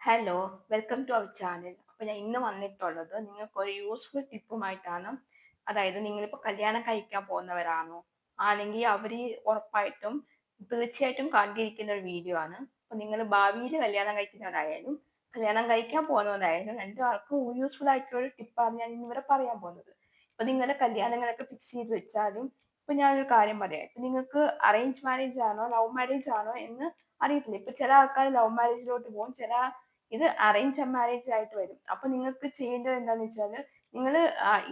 Hello, welcome to our channel. അപ്പോൾ ഞാൻ ഇന്ന് വന്നിട്ടുള്ളത് നിങ്ങൾക്കൊരു യൂസ്ഫുൾ ടിപ്പുമായിട്ടാണ്. അതായത് നിങ്ങളിപ്പോൾ കല്യാണം കഴിക്കാൻ പോകുന്നവരാണോ? ആണെങ്കിൽ അവർ ഉറപ്പായിട്ടും തീർച്ചയായിട്ടും കണ്ടിരിക്കുന്ന ഒരു വീഡിയോ ആണ്. അപ്പോൾ നിങ്ങൾ ഭാവിയിൽ കല്യാണം കഴിക്കുന്നവരായാലും കല്യാണം കഴിക്കാൻ പോകുന്നവരായാലും രണ്ടാൾക്കും യൂസ്ഫുൾ ആയിട്ടുള്ള ഒരു ടിപ്പാണ് ഞാൻ ഇന്നിവിടെ പറയാൻ പോകുന്നത്. ഇപ്പോൾ നിങ്ങളുടെ കല്യാണങ്ങളൊക്കെ ഫിക്സ് ചെയ്ത് വെച്ചാലും ഇപ്പോൾ ഞാനൊരു കാര്യം പറയാം. ഇപ്പം നിങ്ങൾക്ക് അറേഞ്ച് മാരേജ് ആണോ ലവ് മാരേജ് ആണോ എന്ന് അറിയത്തില്ല. ഇപ്പൊ ചില ആൾക്കാർ ലവ് മാരേജിലോട്ട് പോകും, ചില ഇത് അറേഞ്ച് മാരേജ് ആയിട്ട് വരും. അപ്പൊ നിങ്ങൾക്ക് ചെയ്യേണ്ടത് എന്താന്ന് വെച്ചാല് നിങ്ങൾ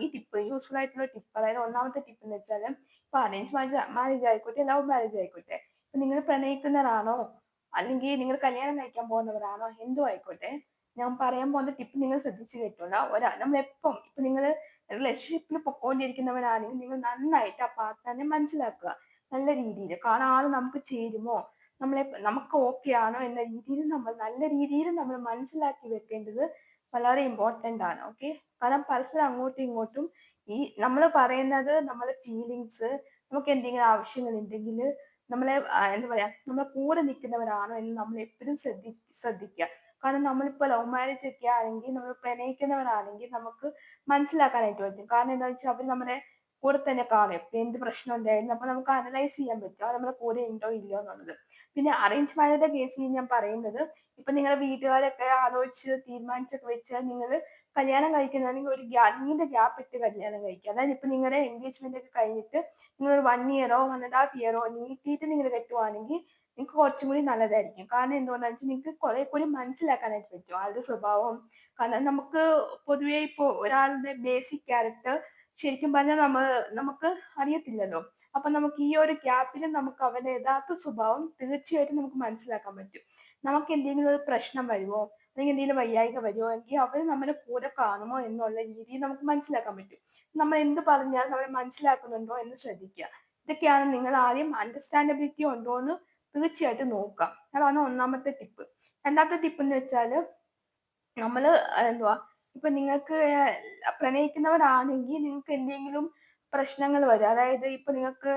ഈ ടിപ്പ് യൂസ്ഫുൾ ആയിട്ടുള്ള ടിപ്പ്, അതായത് ഒന്നാമത്തെ ടിപ്പ് എന്ന് വെച്ചാല് ഇപ്പൊ അറേഞ്ച് മാരേജ് ആയിക്കോട്ടെ ലവ് മാരേജ് ആയിക്കോട്ടെ, ഇപ്പൊ നിങ്ങൾ പ്രണയിക്കുന്നവരാണോ അല്ലെങ്കിൽ നിങ്ങൾ കല്യാണം കഴിക്കാൻ പോകുന്നവരാണോ എന്തോ ആയിക്കോട്ടെ, ഞാൻ പറയാൻ പോകുന്ന ടിപ്പ് നിങ്ങൾ ശ്രദ്ധിച്ചു കേട്ടോളാം. നമ്മൾ എപ്പം ഇപ്പൊ നിങ്ങൾ റിലേഷൻഷിപ്പിൽ പൊക്കോണ്ടിരിക്കുന്നവരാണെങ്കിൽ നിങ്ങൾ നന്നായിട്ട് ആ പാർട്ട്ണറിനെ മനസ്സിലാക്കുക. നല്ല രീതിയിൽ, കാരണം ആള് നമുക്ക് ചേരുമോ, നമുക്ക് ഓക്കെ ആണോ എന്ന രീതിയിൽ നമ്മൾ നല്ല രീതിയിൽ നമ്മൾ മനസ്സിലാക്കി വെക്കേണ്ടത് വളരെ ഇമ്പോർട്ടന്റ് ആണ്. ഓക്കെ, കാരണം പരസ്പരം അങ്ങോട്ടും ഇങ്ങോട്ടും ഈ നമ്മൾ പറയുന്നത് നമ്മളെ ഫീലിങ്സ്, നമുക്ക് എന്തെങ്കിലും ആവശ്യങ്ങൾ ഉണ്ടെങ്കിൽ നമ്മളെ എന്താ പറയാ നമ്മളെ കൂടെ നിൽക്കുന്നവരാണോ എന്ന് നമ്മൾ എപ്പോഴും ശ്രദ്ധിക്കുക. കാരണം നമ്മളിപ്പോ ലവ് മാരേജ് ഒക്കെ ആണെങ്കിൽ നമ്മൾ പ്രണയിക്കുന്നവരാണെങ്കിൽ നമുക്ക് മനസ്സിലാക്കാനായിട്ട് പറ്റും. കാരണം എന്താ വെച്ചാൽ അവർ നമ്മളെ കൂടെ തന്നെ കാണും. ഇപ്പൊ എന്ത് പ്രശ്നം ഉണ്ടായാലും അപ്പൊ നമുക്ക് അനലൈസ് ചെയ്യാൻ പറ്റും അവർ നമ്മുടെ കൂടെ ഉണ്ടോ ഇല്ലയോ എന്നുള്ളത്. പിന്നെ അറേഞ്ച് മാരേജിന്റെ കേസിൽ ഞാൻ പറയുന്നത്, ഇപ്പൊ നിങ്ങളുടെ വീട്ടുകാരൊക്കെ ആലോചിച്ച് തീരുമാനിച്ചൊക്കെ വെച്ചാൽ നിങ്ങൾ കല്യാണം കഴിക്കുന്നതാണെങ്കിൽ ഒരു നീണ്ട ഗ്യാപ്പ് ഇട്ട് കല്യാണം കഴിക്കുക. അതായത് ഇപ്പൊ നിങ്ങളുടെ എൻഗേജ്മെന്റ് ഒക്കെ കഴിഞ്ഞിട്ട് നിങ്ങൾ ഒരു 1 ഇയറോ 1.5 ഇയറോ നീട്ടിയിട്ട് നിങ്ങൾ കെട്ടുവാണെങ്കിൽ നിങ്ങൾക്ക് കുറച്ചും കൂടി നല്ലതായിരിക്കും. കാരണം എന്തുകൊണ്ടാന്ന് വെച്ചാൽ നിങ്ങൾക്ക് കുറെ കൂടി മനസ്സിലാക്കാനായിട്ട് പറ്റും ആളുടെ സ്വഭാവം. കാരണം നമുക്ക് പൊതുവേ ഇപ്പോ ഒരാളുടെ ബേസിക് ക്യാരക്ടർ ശരിക്കും പറഞ്ഞാൽ നമുക്ക് അറിയത്തില്ലല്ലോ. അപ്പൊ നമുക്ക് ഈ ഒരു ഗ്യാപ്പിൽ നമുക്ക് അവരുടെ യഥാർത്ഥ സ്വഭാവം തീർച്ചയായിട്ടും നമുക്ക് മനസ്സിലാക്കാൻ പറ്റും. നമുക്ക് എന്തെങ്കിലും ഒരു പ്രശ്നം വരുമോ അല്ലെങ്കിൽ എന്തെങ്കിലും വയ്യായിക വരുമോ എങ്കിൽ അവർ നമ്മുടെ കൂടെ കാണുമോ എന്നുള്ള രീതിയിൽ നമുക്ക് മനസ്സിലാക്കാൻ പറ്റും. നമ്മൾ എന്ത് പറഞ്ഞാൽ നമ്മളെ മനസ്സിലാക്കുന്നുണ്ടോ എന്ന് ശ്രദ്ധിക്കുക. ഇതൊക്കെയാണ് നിങ്ങൾ ആദ്യം അണ്ടർസ്റ്റാൻഡബിലിറ്റി ഉണ്ടോ എന്ന് തീർച്ചയായിട്ടും നോക്കാം. അതാണ് ഒന്നാമത്തെ ടിപ്പ്. രണ്ടാമത്തെ ടിപ്പ് എന്ന് വെച്ചാല് നമ്മള് എന്തുവാ ഇപ്പൊ നിങ്ങൾക്ക് പ്രണയിക്കുന്നവരാണെങ്കിൽ നിങ്ങൾക്ക് എന്തെങ്കിലും പ്രശ്നങ്ങൾ വരും. അതായത് ഇപ്പൊ നിങ്ങൾക്ക്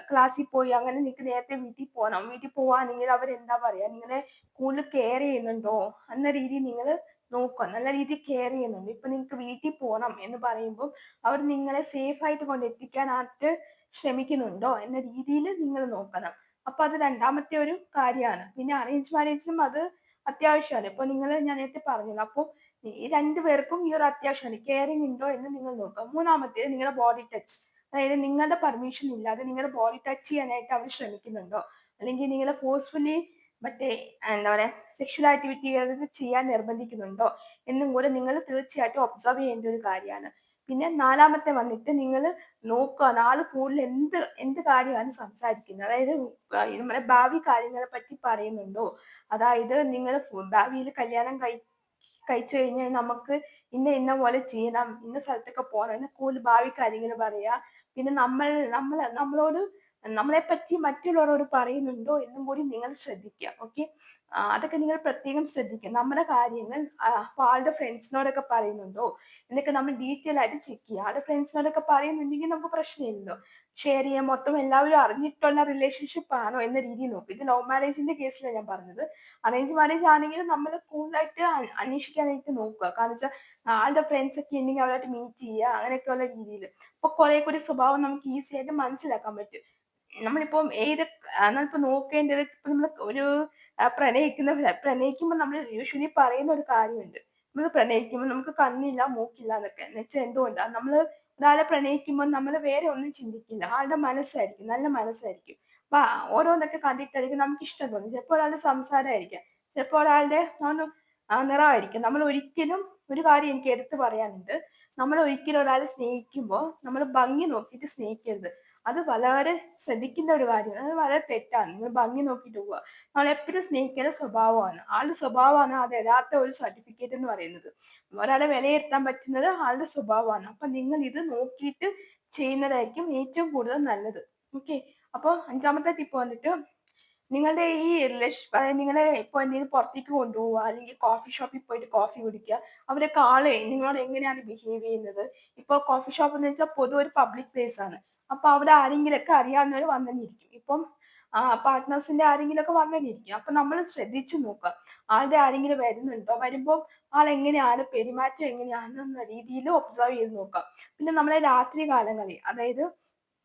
ക്ലാസ്സിൽ പോയി അങ്ങനെ നിങ്ങൾക്ക് നേരത്തെ വീട്ടിൽ പോകണം. വീട്ടിൽ പോവാണെങ്കിൽ അവരെന്താ പറയാ നിങ്ങളെ കൂടുതൽ കെയർ ചെയ്യുന്നുണ്ടോ എന്ന രീതിയിൽ നിങ്ങൾ നോക്കുക. നല്ല രീതിയിൽ കെയർ ചെയ്യുന്നുണ്ട്. ഇപ്പൊ നിങ്ങൾക്ക് വീട്ടിൽ പോകണം എന്ന് പറയുമ്പോൾ അവർ നിങ്ങളെ സേഫ് ആയിട്ട് കൊണ്ട് എത്തിക്കാനായിട്ട് ശ്രമിക്കുന്നുണ്ടോ എന്ന രീതിയിൽ നിങ്ങൾ നോക്കണം. അപ്പൊ അത് രണ്ടാമത്തെ ഒരു കാര്യമാണ്. പിന്നെ അറേഞ്ച് മാരേജിനും അത് അത്യാവശ്യമാണ്. ഇപ്പൊ ഞാൻ നേരത്തെ പറഞ്ഞല്ലോ. അപ്പൊ ഈ രണ്ടുപേർക്കും ഈ ഒരു അത്യാവശ്യമാണ്. കെയറിങ് ഉണ്ടോ എന്ന് നിങ്ങൾ നോക്കുക. മൂന്നാമത്തേത് നിങ്ങളുടെ ബോഡി ടച്ച്. അതായത് നിങ്ങളുടെ പെർമിഷൻ ഇല്ലാതെ നിങ്ങളുടെ ബോഡി ടച്ച് ചെയ്യാനായിട്ട് അവർ ശ്രമിക്കുന്നുണ്ടോ, അല്ലെങ്കിൽ നിങ്ങളെ ഫോഴ്സ്ഫുള്ളി മറ്റേ എന്താ പറയാ സെക്ഷൽ ആക്ടിവിറ്റികൾ ചെയ്യാൻ നിർബന്ധിക്കുന്നുണ്ടോ എന്നും കൂടെ നിങ്ങൾ തീർച്ചയായിട്ടും ഒബ്സർവ് ചെയ്യേണ്ട ഒരു കാര്യമാണ്. പിന്നെ നാലാമത്തെ വന്നിട്ട് നിങ്ങൾ നോക്കുക ആള് കൂടുതൽ എന്ത് കാര്യമാണ് സംസാരിക്കുന്നത്. അതായത് നമ്മുടെ ഭാവി കാര്യങ്ങളെ പറ്റി പറയുന്നുണ്ടോ. അതായത് നിങ്ങൾ ഭാവിയിൽ കല്യാണം കഴിച്ചു കഴിഞ്ഞാൽ നമുക്ക് ഇന്ന പോലെ ചെയ്യണം, ഇന്ന സ്ഥലത്തൊക്കെ പോകണം എന്ന് കൂടുതൽ ഭാവി കാര്യങ്ങൾ പറയാ. പിന്നെ നമ്മളോട് നമ്മളെ പറ്റി മറ്റുള്ളവരോട് പറയുന്നുണ്ടോ എന്നും കൂടി നിങ്ങൾ ശ്രദ്ധിക്കുക. ഓക്കെ, അതൊക്കെ നിങ്ങൾ പ്രത്യേകം ശ്രദ്ധിക്കുക. നമ്മുടെ കാര്യങ്ങൾ അപ്പൊ ആളുടെ ഫ്രണ്ട്സിനോടൊക്കെ പറയുന്നുണ്ടോ എന്നൊക്കെ നമ്മൾ ഡീറ്റെയിൽ ആയിട്ട് ചെക്ക് ചെയ്യുക. ആളുടെ ഫ്രണ്ട്സിനോടൊക്കെ പറയുന്നുണ്ടെങ്കിൽ നമുക്ക് പ്രശ്നമില്ലല്ലോ. ഷെയർ ചെയ്യാൻ മൊത്തം എല്ലാവരും അറിഞ്ഞിട്ടുള്ള റിലേഷൻഷിപ്പ് ആണോ എന്ന രീതിയിൽ നോക്കും. ഇത് ലവ് മാരേജിന്റെ കേസിലാണ് ഞാൻ പറഞ്ഞത്. അറേഞ്ച് മാരേജ് ആണെങ്കിലും നമ്മൾ കൂടുതലായിട്ട് അന്വേഷിക്കാനായിട്ട് നോക്കുക. കാരണം വെച്ചാൽ ആളുടെ ഫ്രണ്ട്സ് ഒക്കെ ഉണ്ടെങ്കിൽ അവരായിട്ട് മീറ്റ് ചെയ്യുക അങ്ങനെയൊക്കെയുള്ള രീതിയിൽ. അപ്പൊ കുറെ കൂടി സ്വഭാവം നമുക്ക് ഈസി ആയിട്ട് മനസ്സിലാക്കാൻ പറ്റും. നമ്മളിപ്പം നമ്മളിപ്പോ നോക്കേണ്ടത് ഇപ്പൊ നമ്മൾ ഒരു പ്രണയിക്കുമ്പോൾ നമ്മൾ യൂഷ്വലി പറയുന്ന ഒരു കാര്യമുണ്ട്. നമ്മൾ പ്രണയിക്കുമ്പോൾ നമുക്ക് കണ്ണില്ല മൂക്കില്ല എന്നൊക്കെ. എന്ന് വെച്ചാൽ എന്തുകൊണ്ടാ നമ്മള് ഒരാളെ പ്രണയിക്കുമ്പോൾ നമ്മൾ വേറെ ഒന്നും ചിന്തിക്കില്ല. ആളുടെ മനസ്സായിരിക്കും, നല്ല മനസ്സായിരിക്കും. അപ്പൊ ഓരോന്നൊക്കെ കണ്ടിട്ടായിരിക്കും നമുക്ക് ഇഷ്ടം തോന്നും. ചിലപ്പോൾ ഒരാളുടെ സംസാരമായിരിക്കാം, ചിലപ്പോൾ ഒരാളുടെ നിറമായിരിക്കും. നമ്മൾ ഒരിക്കലും ഒരു കാര്യം എനിക്ക് എടുത്തു പറയാനുണ്ട്. നമ്മൾ ഒരിക്കലും ഒരാളെ സ്നേഹിക്കുമ്പോൾ നമ്മൾ ഭംഗി നോക്കിയിട്ട് സ്നേഹിക്കരുത്. അത് വളരെ ശ്രദ്ധിക്കേണ്ട ഒരു കാര്യമാണ്. അത് വളരെ തെറ്റാണ്. നിങ്ങൾ ഭംഗി നോക്കിയിട്ട് പോവുക. നമ്മൾ എപ്പോഴും സ്നേഹിക്കേണ്ട സ്വഭാവമാണ്. ആളുടെ സ്വഭാവമാണ് അത് യഥാർത്ഥ ഒരു സർട്ടിഫിക്കറ്റ് എന്ന് പറയുന്നത്. ഒരാളെ വിലയിരുത്താൻ പറ്റുന്നത് ആളുടെ സ്വഭാവമാണ്. അപ്പൊ നിങ്ങൾ ഇത് നോക്കിയിട്ട് ചെയ്യുന്നതായിരിക്കും ഏറ്റവും കൂടുതൽ നല്ലത്. ഓക്കെ, അപ്പൊ അഞ്ചാമത്തെ ടിപ്പ് വന്നിട്ട് നിങ്ങളുടെ ഈ അതായത് നിങ്ങളെ ഇപ്പൊ എന്തെങ്കിലും പുറത്തേക്ക് കൊണ്ടുപോവുക അല്ലെങ്കിൽ കോഫി ഷോപ്പിൽ പോയിട്ട് കോഫി കുടിക്കുക, അവരൊക്കെ നിങ്ങളോട് എങ്ങനെയാണ് ബിഹേവ് ചെയ്യുന്നത്. ഇപ്പൊ കോഫി ഷോപ്പ് എന്ന് വെച്ചാൽ പൊതുവെ ഒരു പബ്ലിക് പ്ലേസ് ആണ്. അപ്പൊ അവിടെ ആരെങ്കിലൊക്കെ അറിയാവുന്നവർ വന്നെന്നിരിക്കും. ഇപ്പം പാർട്ട്നേഴ്സിന്റെ ആരെങ്കിലുമൊക്കെ വന്നിരിക്കും. അപ്പൊ നമ്മൾ ശ്രദ്ധിച്ചു നോക്കുക. ആളുടെ ആരെങ്കിലും വരുന്നുണ്ടോ? വരുമ്പോൾ ആളെങ്ങനെയാണ്, പെരുമാറ്റം എങ്ങനെയാണെന്ന രീതിയിൽ ഒബ്സർവ് ചെയ്ത് നോക്കുക. പിന്നെ നമ്മളെ രാത്രി കാലങ്ങളിൽ, അതായത്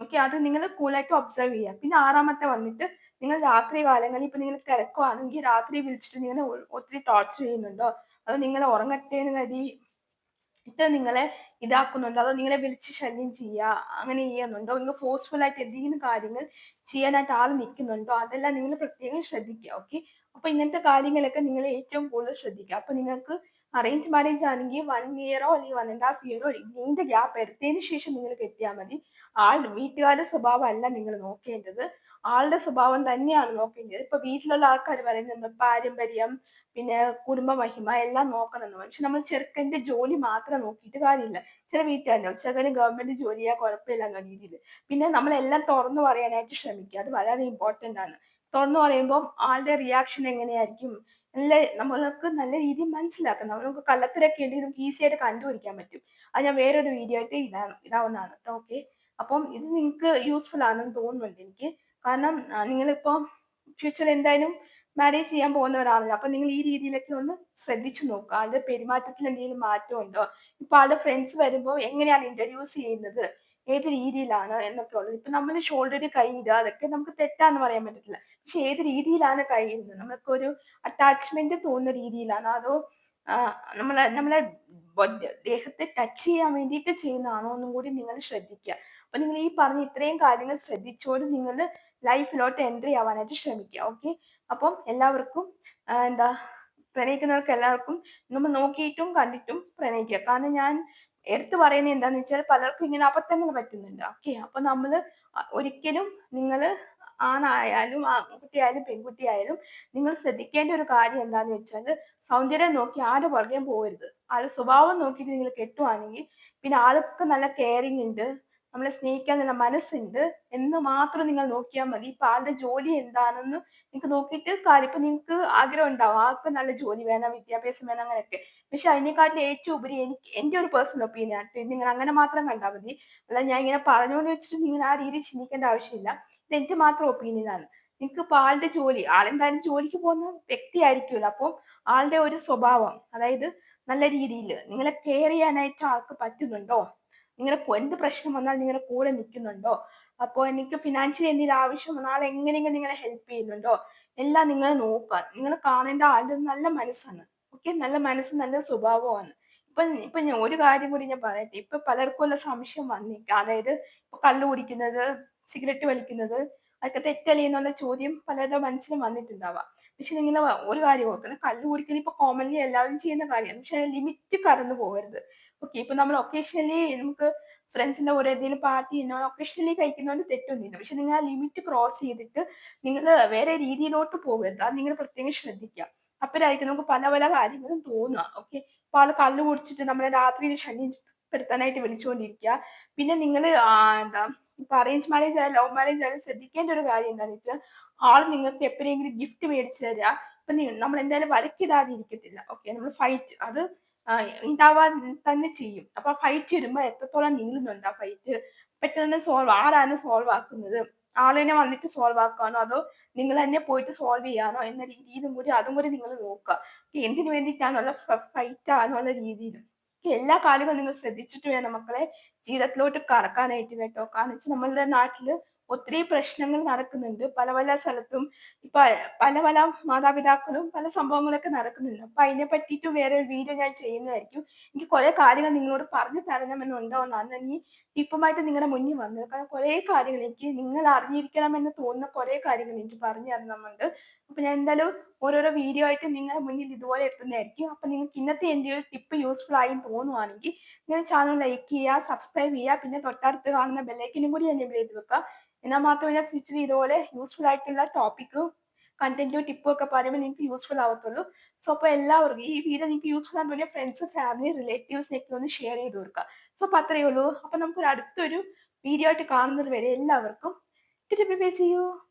ഓക്കെ, അത് നിങ്ങൾ കൂളായിട്ട് ഒബ്സർവ് ചെയ്യുക. പിന്നെ ആറാമത്തെ വന്നിട്ട് നിങ്ങൾ രാത്രി കാലങ്ങളിൽ ഇപ്പൊ നിങ്ങൾ കിടക്കുവാണെങ്കിൽ രാത്രി വിളിച്ചിട്ട് നിങ്ങളെ ഒത്തിരി ടോർച്ചർ ചെയ്യുന്നുണ്ടോ? അതോ നിങ്ങൾ ഉറങ്ങട്ടെ എന്ന് കരുതി നിങ്ങളെ ഇതാക്കുന്നുണ്ടോ? അതോ നിങ്ങളെ വിളിച്ച് ശല്യം ചെയ്യുക അങ്ങനെ ചെയ്യുന്നുണ്ടോ? നിങ്ങൾ ഫോഴ്സ്ഫുൾ ആയിട്ട് എന്തെങ്കിലും കാര്യങ്ങൾ ചെയ്യാനായിട്ട് ആൾ നിൽക്കുന്നുണ്ടോ? അതെല്ലാം നിങ്ങൾ പ്രത്യേകം ശ്രദ്ധിക്കുക. ഓക്കെ. അപ്പൊ ഇങ്ങനത്തെ കാര്യങ്ങളൊക്കെ നിങ്ങൾ ഏറ്റവും കൂടുതൽ ശ്രദ്ധിക്കുക. അപ്പൊ നിങ്ങൾക്ക് അറേഞ്ച് മാരേജ് ആണെങ്കിൽ 1 ഇയറോ അല്ലെങ്കിൽ 1.5 ഇയറോ നീണ്ട ഗ്യാപ്പ് എടുത്തതിന് ശേഷം നിങ്ങൾ കെട്ടിയാൽ മതി. വീട്ടുകാരുടെ സ്വഭാവം അല്ല നിങ്ങൾ നോക്കേണ്ടത്. ആളുടെ സ്വഭാവം തന്നെയാണ് നോക്കേണ്ടത്. ഇപ്പൊ വീട്ടിലുള്ള ആൾക്കാർ പറയുന്നുണ്ട് പാരമ്പര്യം, പിന്നെ കുടുംബ മഹിമ എല്ലാം നോക്കണമെന്ന്. പക്ഷെ നമ്മൾ ചെറുക്കന്റെ ജോലി മാത്രം നോക്കിയിട്ട് കാര്യമില്ല. ചില വീട്ടുകാരുണ്ടാവും ചെറുക്കന് ഗവൺമെന്റ് ജോലിയാ കുഴപ്പമില്ല എന്ന രീതിയിൽ. പിന്നെ നമ്മളെല്ലാം തുറന്നു പറയാനായിട്ട് ശ്രമിക്കുക. അത് വളരെ ഇമ്പോർട്ടന്റ് ആണ്. തുറന്നു പറയുമ്പോൾ ആളുടെ റിയാക്ഷൻ എങ്ങനെയായിരിക്കും, നല്ല നമ്മൾക്ക് നല്ല രീതിയിൽ മനസ്സിലാക്കാം. നമുക്ക് കള്ളത്തരൊക്കെ ഉണ്ടെങ്കിൽ നമുക്ക് ഈസി ആയിട്ട് കണ്ടുപിടിക്കാൻ പറ്റും. അത് ഞാൻ വേറൊരു വീഡിയോ ആയിട്ട് ഇടാവുന്നതാണ് കേട്ടോ. ഓക്കെ. അപ്പം ഇത് നിങ്ങൾക്ക് യൂസ്ഫുൾ ആണെന്ന് തോന്നുന്നുണ്ട് എനിക്ക്. കാരണം നിങ്ങളിപ്പോ ഫ്യൂച്ചറിൽ എന്തായാലും മാരേജ് ചെയ്യാൻ പോകുന്നവരാണല്ലോ. അപ്പൊ നിങ്ങൾ ഈ രീതിയിലൊക്കെ ഒന്ന് ശ്രദ്ധിച്ചു നോക്കുക. ആളുടെ പെരുമാറ്റത്തിൽ എന്തെങ്കിലും മാറ്റം ഉണ്ടോ? ഇപ്പൊ ആളുടെ ഫ്രണ്ട്സ് വരുമ്പോൾ എങ്ങനെയാണ് ഇൻട്രൊഡ്യൂസ് ചെയ്യുന്നത്, ഏത് രീതിയിലാണ് എന്നൊക്കെ ഉള്ളത്. ഇപ്പൊ നമ്മൾ ഷോൾഡറിൽ കൈ ഇടുക, അതൊക്കെ നമുക്ക് തെറ്റാന്ന് പറയാൻ പറ്റത്തില്ല. പക്ഷെ ഏത് രീതിയിലാണ് കൈ ഇടുന്നത്, നമുക്കൊരു അറ്റാച്ച്മെന്റ് തോന്നുന്ന രീതിയിലാണോ, അതോ നമ്മളെ ദേഹത്തെ ടച്ച് ചെയ്യാൻ വേണ്ടിയിട്ട് ചെയ്യുന്നതാണോ എന്നും കൂടി നിങ്ങൾ ശ്രദ്ധിക്കുക. അപ്പൊ നിങ്ങൾ ഈ പറഞ്ഞ ഇത്രയും കാര്യങ്ങൾ ശ്രദ്ധിച്ചുകൊണ്ട് നിങ്ങൾ ലൈഫിലോട്ട് എൻട്രി ആവാനായിട്ട് ശ്രമിക്കുക. ഓക്കെ. അപ്പം എല്ലാവർക്കും എന്താ, പ്രണയിക്കുന്നവർക്ക് എല്ലാവർക്കും നമ്മൾ നോക്കിയിട്ടും കണ്ടിട്ടും പ്രണയിക്കുക. കാരണം ഞാൻ എടുത്തു പറയുന്നത് എന്താന്ന് വെച്ചാൽ പലർക്കും ഇങ്ങനെ അബദ്ധങ്ങൾ പറ്റുന്നുണ്ട്. ഓക്കെ. അപ്പൊ നമ്മള് ഒരിക്കലും നിങ്ങള് ആണായാലും ആൺകുട്ടിയായാലും പെൺകുട്ടിയായാലും നിങ്ങൾ ശ്രദ്ധിക്കേണ്ട ഒരു കാര്യം എന്താന്ന് വെച്ചാല് സൗന്ദര്യം നോക്കി ആരുടെ പുറകെയും പോകരുത്. ആളുടെ സ്വഭാവം നോക്കിയിട്ട് നിങ്ങൾ കെട്ടുവാണെങ്കിൽ പിന്നെ ആൾക്ക് നല്ല കെയറിങ് ഉണ്ട്, നമ്മളെ സ്നേഹിക്കാൻ നല്ല മനസ്സുണ്ട് എന്ന് മാത്രം നിങ്ങൾ നോക്കിയാൽ മതി. ഇപ്പൊ ആളുടെ ജോലി എന്താണെന്ന് നിങ്ങൾക്ക് നോക്കിയിട്ട് കാര്യം. ഇപ്പൊ നിങ്ങൾക്ക് ആഗ്രഹം ഉണ്ടാവും ആൾക്ക് നല്ല ജോലി വേണം, വിദ്യാഭ്യാസം വേണം, അങ്ങനെയൊക്കെ. പക്ഷെ അതിനെക്കാട്ടിലും ഏറ്റവും ഉപരി എനിക്ക് എന്റെ ഒരു പേഴ്സണൽ ഒപ്പീനിയൻ ആണ്. നിങ്ങൾ അങ്ങനെ മാത്രം കണ്ടാൽ മതി. അല്ല ഞാൻ ഇങ്ങനെ പറഞ്ഞുകൊണ്ട് വെച്ചിട്ട് നിങ്ങൾ ആ രീതിയിൽ ചിന്തിക്കേണ്ട ആവശ്യമില്ല. ഇത് എന്റെ മാത്രം ഒപ്പീനിയൻ ആണ്. നിങ്ങൾക്ക് ഇപ്പൊ ആളുടെ ജോലി, ആളെന്തായാലും ജോലിക്ക് പോകുന്ന വ്യക്തി ആയിരിക്കുമല്ലോ. അപ്പം ആളുടെ ഒരു സ്വഭാവം, അതായത് നല്ല രീതിയിൽ നിങ്ങളെ കെയർ ചെയ്യാനായിട്ട് ആൾക്ക് പറ്റുന്നുണ്ടോ, നിങ്ങളെ എന്ത് പ്രശ്നം വന്നാലും നിങ്ങളുടെ കൂടെ നിൽക്കുന്നുണ്ടോ, അപ്പോൾ എനിക്ക് ഫിനാൻഷ്യലി എന്തെങ്കിലും ആവശ്യം വന്നാൽ ആൾ എങ്ങനെയെങ്കിലും നിങ്ങളെ ഹെൽപ്പ് ചെയ്യുന്നുണ്ടോ, എല്ലാം നിങ്ങൾ നോക്കുക. നിങ്ങൾ കാണേണ്ട ആളുടെ നല്ല മനസ്സാണ്. ഓക്കെ. നല്ല മനസ്സ്, നല്ല സ്വഭാവമാണ്. ഇപ്പൊ ഞാൻ ഒരു കാര്യം കൂടി ഞാൻ പറയട്ടെ. ഇപ്പൊ പലർക്കും ഉള്ള സംശയം വന്നേക്കാം. അതായത് ഇപ്പൊ കള്ളു കുടിക്കുന്നത്, സിഗരറ്റ് വലിക്കുന്നത് അതൊക്കെ തെറ്റല്ലേ എന്നുള്ള ചോദ്യം പലരുടെ മനസ്സിലും വന്നിട്ടുണ്ടാവാം. പക്ഷെ നിങ്ങൾ ഒരു കാര്യം ഓർക്കണം, കള്ളു കുടിക്കൽ ഇപ്പൊ കോമൺലി എല്ലാവരും ചെയ്യുന്ന കാര്യമാണ്. പക്ഷെ ലിമിറ്റ് കടന്നു പോകരുത്. ഓക്കെ. ഇപ്പൊ നമ്മൾ ഒക്കേഷണലി നമുക്ക് ഫ്രണ്ട്സിന്റെ കൂടെ ഏതെങ്കിലും പാർട്ടി ഒക്കേഷണലി കഴിക്കുന്നതുകൊണ്ട് തെറ്റൊന്നുമില്ല. പക്ഷെ നിങ്ങൾ ആ ലിമിറ്റ് ക്രോസ് ചെയ്തിട്ട് നിങ്ങൾ വേറെ രീതിയിലോട്ട് പോകരുത്. അത് നിങ്ങൾ പ്രത്യേകം ശ്രദ്ധിക്കുക. അപ്പോഴായിരിക്കും നമുക്ക് പല പല കാര്യങ്ങളും തോന്നുക. ഓക്കെ. ഇപ്പൊ ആള് കള്ളു കുടിച്ചിട്ട് നമ്മളെ രാത്രിയിൽ ശല്യപ്പെടുത്താനായിട്ട് വിളിച്ചുകൊണ്ടിരിക്കുക. പിന്നെ നിങ്ങൾ എന്താ, ഇപ്പൊ അറേഞ്ച് മാരേജ് ആയാലും ലവ് മാരേജ് ആയാലും ശ്രദ്ധിക്കേണ്ട ഒരു കാര്യം എന്താണെന്ന് വെച്ചാൽ ആള് നിങ്ങൾക്ക് എപ്പോഴെങ്കിലും ഗിഫ്റ്റ് മേടിച്ചു തരിക. ഇപ്പൊ നമ്മൾ എന്തായാലും വഴക്കിടാതെ ഇരിക്കത്തില്ല. ഓക്കെ. നമ്മൾ ഫൈറ്റ് അത് ഉണ്ടാവാൻ തന്നെ ചെയ്യും. അപ്പൊ ഫൈറ്റ് വരുമ്പോ എത്രത്തോളം നീളുന്നുണ്ട് ആ ഫൈറ്റ്, പെട്ടെന്ന് ആരാണ് സോൾവ് ആക്കുന്നത്, ആളിനെ വന്നിട്ട് സോൾവ് ആക്കാനോ അതോ നിങ്ങൾ തന്നെ പോയിട്ട് സോൾവ് ചെയ്യാനോ എന്ന രീതിയിലും കൂടി അതും കൂടി നിങ്ങൾ നോക്കുക. എന്തിനു വേണ്ടിയിട്ടാണുള്ള ഫൈറ്റ് ആണെന്നുള്ള രീതിയിൽ എല്ലാ കാര്യങ്ങളും നിങ്ങൾ ശ്രദ്ധിച്ചിട്ട് വേണം മക്കളെ ജീവിതത്തിലോട്ട് കടക്കാനായിട്ട് കേട്ടോ. കാരണം വെച്ചാൽ നമ്മളുടെ നാട്ടില് ഒത്തിരി പ്രശ്നങ്ങൾ നടക്കുന്നുണ്ട് പല പല സ്ഥലത്തും. ഇപ്പൊ പല പല മാതാപിതാക്കളും പല സംഭവങ്ങളൊക്കെ നടക്കുന്നുണ്ട്. അപ്പൊ അതിനെ പറ്റിയിട്ട് വേറെ ഒരു വീഡിയോ ഞാൻ ചെയ്യുന്നതായിരിക്കും. എനിക്ക് കുറെ കാര്യങ്ങൾ നിങ്ങളോട് പറഞ്ഞു തരണമെന്നുണ്ടോന്നാണ് ഞാൻ ഈ ടിപ്പുമായിട്ട് നിങ്ങളുടെ മുന്നിൽ വന്നത്. കാരണം കുറെ കാര്യങ്ങൾ എനിക്ക് നിങ്ങൾ അറിഞ്ഞിരിക്കണമെന്ന് തോന്നുന്ന കുറെ കാര്യങ്ങൾ എനിക്ക് പറഞ്ഞു തരണമെന്നുണ്ട്. അപ്പൊ ഞാൻ എന്തായാലും ഓരോരോ വീഡിയോ ആയിട്ട് നിങ്ങളുടെ മുന്നിൽ ഇതുപോലെ എത്തുന്നതായിരിക്കും. അപ്പൊ നിങ്ങൾക്ക് ഇന്നത്തെ എന്റെ ഒരു ടിപ്പ് യൂസ്ഫുൾ ആയി തോന്നുവാണെങ്കിൽ നിങ്ങൾ ചാനൽ ലൈക്ക് ചെയ്യുക, സബ്സ്ക്രൈബ് ചെയ്യുക, പിന്നെ തൊട്ടടുത്ത് കാണുന്ന ബെല്ലൈക്കനും കൂടി എനേബിൾ ചെയ്ത് വെക്കുക. എന്നാൽ മാത്രമേ ഫ്യൂച്ചറിൽ ഇതുപോലെ യൂസ്ഫുൾ ആയിട്ടുള്ള ടോപ്പിക്കും കണ്ടന്റും ടിപ്പും ഒക്കെ പറയുമ്പോൾ നിങ്ങൾക്ക് യൂസ്ഫുൾ ആവത്തുള്ളൂ. സോ അപ്പൊ എല്ലാവർക്കും ഈ വീഡിയോ നിങ്ങൾക്ക് യൂസ്ഫുൾ ആണെന്ന് പറഞ്ഞാൽ ഫ്രണ്ട്സ്, ഫാമിലി, റിലേറ്റീവ്സിനൊക്കെ ഒന്ന് ഷെയർ ചെയ്ത് കൊടുക്കുക. സോ അപ്പൊ അത്രയേ ഉള്ളൂ. അപ്പൊ നമുക്ക് ഒരു അടുത്തൊരു വീഡിയോ ആയിട്ട് കാണുന്നത് വരെ എല്ലാവർക്കും see you.